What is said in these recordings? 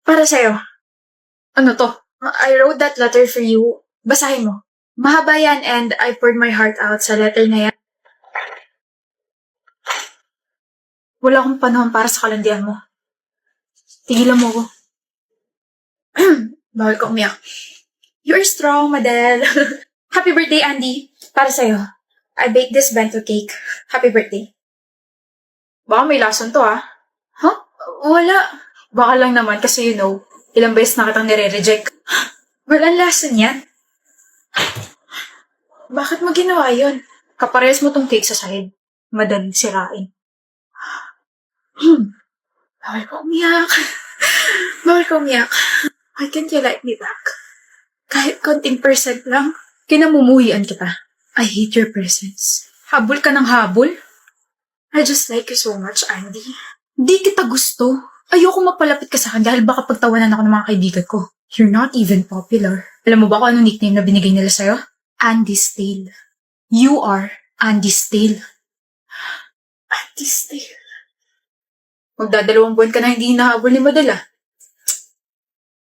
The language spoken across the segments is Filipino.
Para sa'yo. Ano to? I wrote that letter for you. Basahin mo. Mahaba yan and I poured my heart out sa letter na yan. Wala akong panahon para sa kalandian mo. Tigilan mo ko. Bawal ko umiyak. You're strong, Madel. Happy birthday, Andy. Para sa'yo. I baked this bento cake. Happy birthday. Baka may lason to, ah. Huh? Wala. Baka lang naman kasi ilang beses na kitang nire-reject. Walang lason yan. Bakit mo ginawa yun? Kaparehas mo tong cake sa sahig. Madaling sirain. Bawal ko umiyak. Bawal ko umiyak. Why can't you like me back? Kahit konting percent lang, kinamumuhian kita. I hate your presence. Habol ka ng habol? I just like you so much, Andy. Di kita gusto. Ayoko mapalapit ka sa akin dahil baka pagtawanan ako ng mga kaibigan ko. You're not even popular. Alam mo ba kung anong nickname na binigay nila sa'yo? Andy Stale. You are Andy Stale. Andy Stale. Magdadalawang buwan ka na hindi hinahabol ni Madel, ah.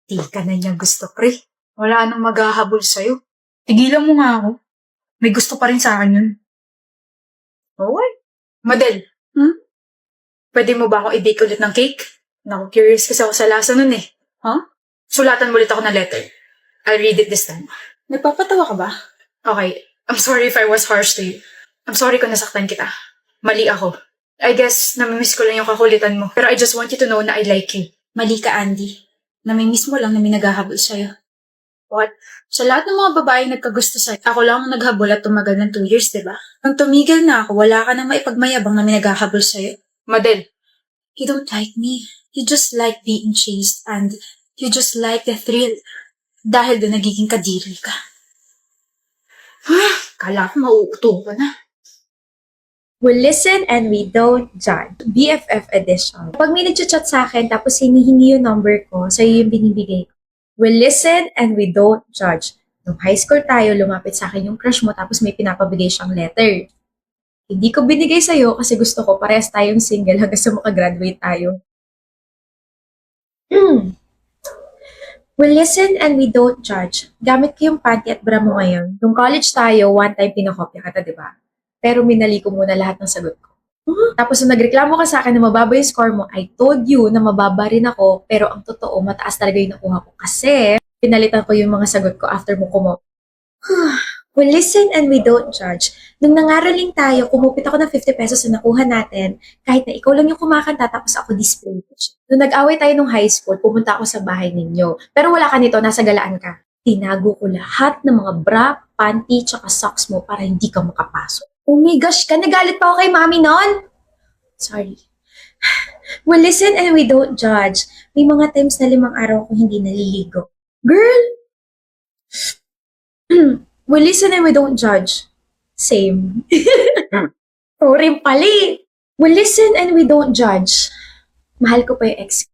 Di ka na niya gusto, pre. Wala nang maghahabol sa'yo. Tigilan mo nga ako. May gusto pa rin sa akin yun. Okay. Madel, pwede mo ba akong i-bake ulit ng cake? Naku, curious kasi ako sa lasa nun eh. Huh? Sulatan mo ulit ako ng letter. I'll read it this time. Nagpapatawa ka ba? Okay. I'm sorry if I was harsh to you. I'm sorry kung nasaktan kita. Mali ako. I guess, namimiss ko lang yung kakulitan mo. Pero I just want you to know na I like you. Mali ka, Andy. Namimiss mo lang na may naghahabol sa'yo. What? Sa lahat ng mga babaeng nagkagusto sa'yo, ako lang ang naghabol at tumagal ng 2 years, diba? Nang tumigil na ako, wala ka na maipagmayabang na may naghahabol sa'yo. Madel. You don't like me. You just like being chased and you just like the thrill. Dahil doon nagiging kadiri ka. Kala ko mauuto ka na. We listen and we don't judge. BFF edition. Pag may nag-chat sa akin tapos hinihingi yung number ko, sa'yo yung binibigay ko. We listen and we don't judge. Nung high school tayo, lumapit sa akin yung crush mo tapos may pinapabigay siyang letter. Hindi ko binigay sa'yo kasi gusto ko parehas tayong single hanggang sa makagraduate tayo. We listen and we don't judge. Gamit ko yung panty at bra mo ngayon. Nung college tayo, one time pinakopya kita, di ba? Pero minali ko muna lahat ng sagot ko. Tapos nung nagreklamo ka sa akin na mababa yung score mo, I told you na mababa rin ako, pero ang totoo, mataas talaga yung nakuha ko. Kasi, pinalitan ko yung mga sagot ko after mo kumo. We listen and we don't judge. Nung nangaraling tayo, kumupit ako ng 50 pesos na nakuha natin, kahit na ikaw lang yung kumakanta tapos ako display. Nung nag-away tayo nung high school, pumunta ako sa bahay ninyo. Pero wala ka nito, nasa galaan ka. Tinago ko lahat ng mga bra, panty, tsaka socks mo para hindi ka makapasok. Oh my gosh, ka nagalit pa ako kay mami nun? Sorry. We listen and we don't judge. May mga times na 5 araw ko hindi naliligo. Girl! We listen and we don't judge. Same. Sorry pali. We listen and we don't judge. Mahal ko pa yung ex.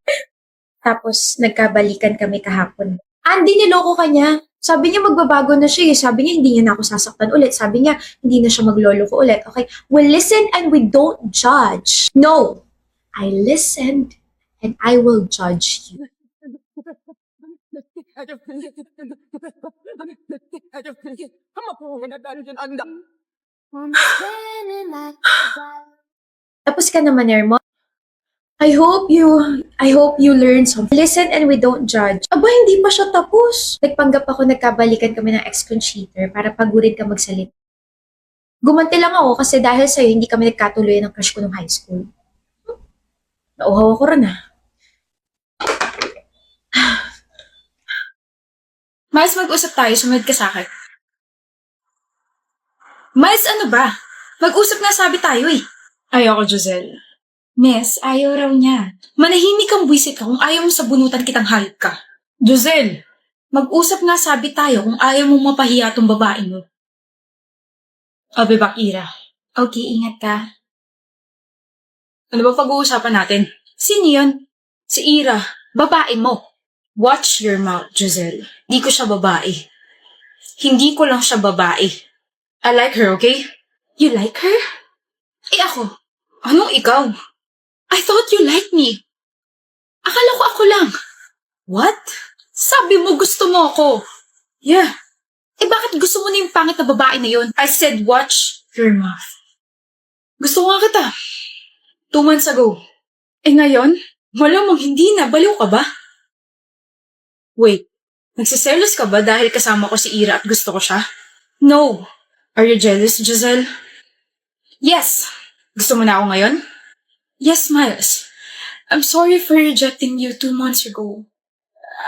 Tapos, nagkabalikan kami kahapon. Andy, niloko ka niya. Sabi niya magbabago na siya. Sabi niya hindi niya na ako sasaktan ulit. Sabi niya hindi na siya maglolo ko ulit. Okay, we listen and we don't judge. No, I listened and I will judge you. Tapos ka naman, Ermo. I hope you learn something. Listen and we don't judge. Aba, hindi pa siya tapos. Nagpanggap ako nagkabalikan kami ng ex-con-cheater para pagurin ka magsalit. Gumanti lang ako kasi dahil sa'yo hindi kami nagkatuloy ng crush ko nung high school. Nauhaw ako rin Miles, mag-usap tayo. Sumunod ka sa akin. Miles, ano ba? Mag-usap nga sabi tayo eh. Ayoko, Giselle. Miss, ayaw raw niya. Manahimik kang buwisit ka kung ayaw mo sabunutan kitang hayop ka. Giselle, mag-usap nga sabi tayo kung ayaw mo mapahiya tong babae mo. Abe Bakira. Okay, ingat ka. Ano ba pag-uusapan natin? Sino yun? Si Ira. Babae mo. Watch your mouth, Giselle. Di ko siya babae. Hindi ko lang siya babae. I like her, okay? You like her? Eh ako? Anong ikaw? I thought you liked me. Akala ko ako lang. What? Sabi mo gusto mo ako. Yeah. Bakit gusto mo na yung pangit na babae na yun? I said watch your mouth. Gusto ko nga kita. 2 months ago. Ngayon? Malamang hindi na. Baliw ka ba? Wait. Nagsiselos ka ba dahil kasama ko si Ira at gusto ko siya? No. Are you jealous, Giselle? Yes. Gusto mo na ako ngayon? Yes, Miles. I'm sorry for rejecting you 2 months ago.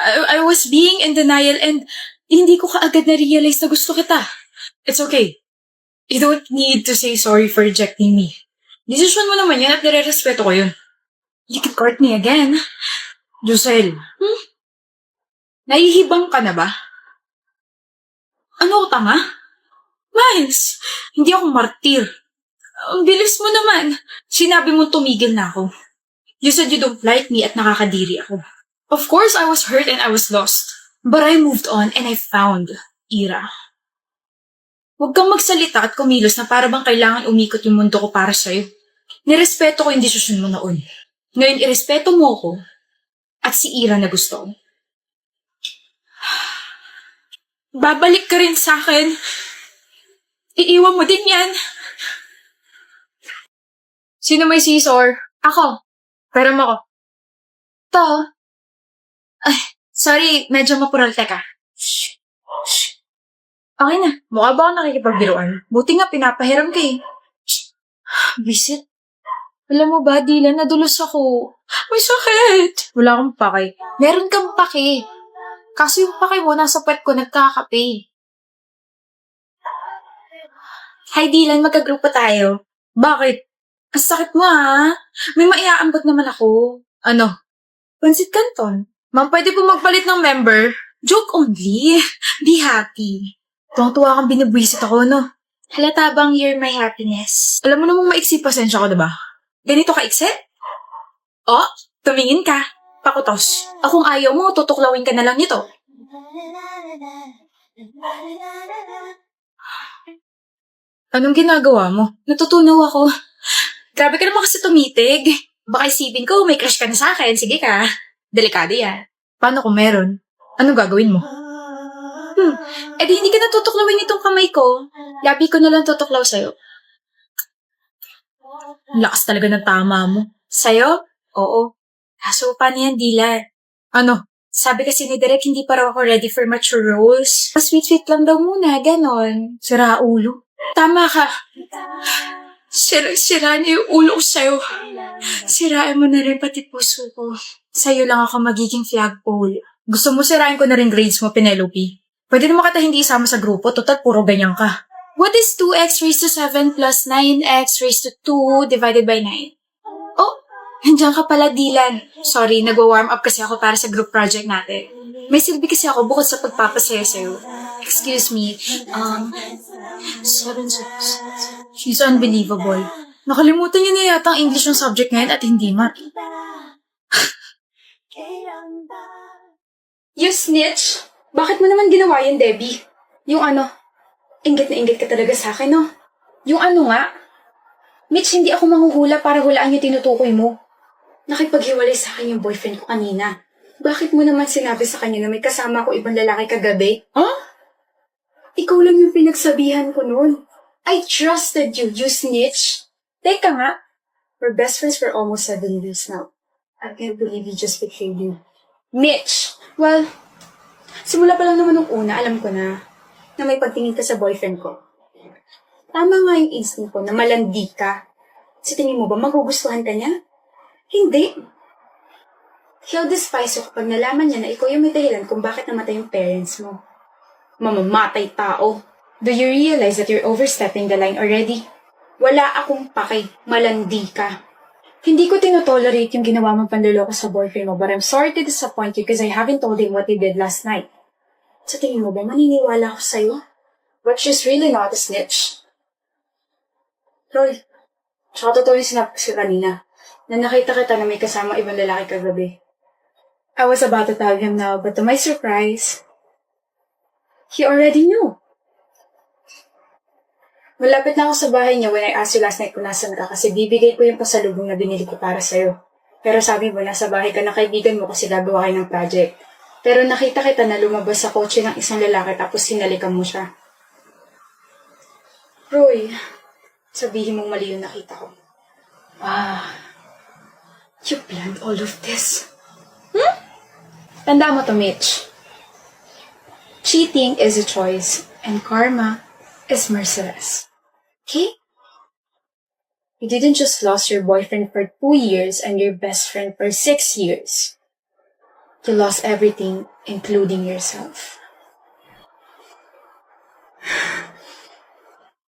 I was being in denial and hindi ko kaagad na-realize na gusto kita. It's okay. You don't need to say sorry for rejecting me. Desisyon mo naman yan at nire-respeto ko yun. You can court me again. Giselle. Nahihibang ka na ba? Ano ko tanga? Miles, hindi ako martir. Ang bilis mo naman. Sinabi mo tumigil na ako. You said you don't like me at nakakadiri ako. Of course, I was hurt and I was lost. But I moved on and I found Ira. Huwag kang magsalita at kumilos na para bang kailangan umikot yung mundo ko para sa'yo. Nirespeto ko yung desisyon mo noon. Ngayon, irespeto mo ko at si Ira na gusto ko. Babalik ka rin sa akin. Iiwan mo din yan. Sino may scissor? Ako. Pero mo ko. To. Ay, sorry, medyo mapural. Teka. Shh. Shh. Okay na. Mukha ba ako nakikipagbiruan? Buti nga, pinapahiram ka eh. Shh. Visit. Alam mo ba, Dylan, nadulos ako. May sakit. Wala akong pake. Meron kang pake. Kaso yung pake mo, nasa puwet ko, nagkakape. Hi, Dylan. Magka-group pa tayo. Bakit? Ang sakit mo, ha? May maiaambot naman ako. Ano? Pansit Canton. Ma'am, pwede po magpalit ng member? Joke only. Be happy. Tuwang-tuwa kang binibwisit ako, no? Halata bang you're my happiness? Alam mo namang maiksi pasensya ko, diba? Ganito ka ikse? Oh, tumingin ka. Pakutos. Kung ayaw mo, tutuklawin ka na lang nito. Anong ginagawa mo? Natutunaw ako. Grabe ka naman kasi tumitig. Baka isipin ko, may crush ka na sa akin. Sige ka. Delikado yan. Paano kung meron? Anong gagawin mo? Di hindi ka natutuklawin itong kamay ko. Labi ko na lang tutuklaw sa'yo. Lakas talaga ng tama mo. Sa'yo? Oo. Kaso paano yan, Dylan? Ano? Sabi kasi ni Derek, hindi pa raw ako ready for mature roles. Sweet-sweet lang daw muna, ganon. Sira ulo. Tama ka. Sira niya yung ulo ko sa'yo. Sirain mo na rin pati puso ko. Sa'yo lang ako magiging flagpole. Gusto mo sirain ko na rin grades mo, Penelope? Pwede naman kita hindi isama sa grupo, total puro ganyan ka. What is 2x raised to 7 plus 9x raised to 2 divided by 9? Oh, nandiyan ka pala, Dylan. Sorry, nagwa-warm up kasi ako para sa group project natin. May silbi kasi ako bukod sa pagpapasaya sa'yo. Excuse me, 7, 6. She's unbelievable. Nakalimutan niya na yata ang English yung subject ngayon at hindi math. You snitch? Bakit mo naman ginawa yun, Debbie? Yung ano, inggit na inggit ka talaga sa akin, no? Yung ano nga? Mitch, hindi ako manghuhula para hulaan yung tinutukoy mo. Nakipaghiwalay sa akin yung boyfriend ko kanina. Bakit mo naman sinabi sa kanya na may kasama ko ibang lalaki kagabi? Huh? Ikaw lang yung pinagsabihan ko noon. I trusted you, you snitch. Teka nga. We're best friends for almost 7 years now. I can't believe you just betrayed me. Mitch! Well, simula pa lang naman nung una, alam ko na may pagtingin ka sa boyfriend ko. Tama nga yung instinct ko na malandi ka. Sa tingin mo ba magugustuhan ka niya? Hindi. He'll despise you kapag nalaman niya na ikaw yung may dahilan kung bakit namatay yung parents mo. Mamamatay tao. Do you realize that you're overstepping the line already? Wala akong pake. Malandi ka. Hindi ko tinotolerate yung ginawa mong panluloko sa boyfriend mo, but I'm sorry to disappoint you because I haven't told him what he did last night. Sa tingin mo ba, maniniwala ako sa'yo? But she's really not a snitch. Roy, tsaka totoo yung sinabi ko kanina, na nakita kita na may kasama ibang lalaki kagabi. I was about to tell him now, but to my surprise, he already knew. Malapit na ako sa bahay niya when I asked you last night kung nasan ka kasi bibigay ko yung pasalubong na binili ko para sa'yo. Pero sabi mo, nasa bahay ka ng kaibigan mo kasi gagawa kayo ng project. Pero nakita kita na lumabas sa kotse ng isang lalaki tapos hinalikan mo siya. Roy, sabihin mong mali yung nakita ko. You planned all of this. Tanda mo to, Mitch. Cheating is a choice, and karma is merciless. Okay? You didn't just lose your boyfriend for 2 years and your best friend for 6 years. You lost everything, including yourself.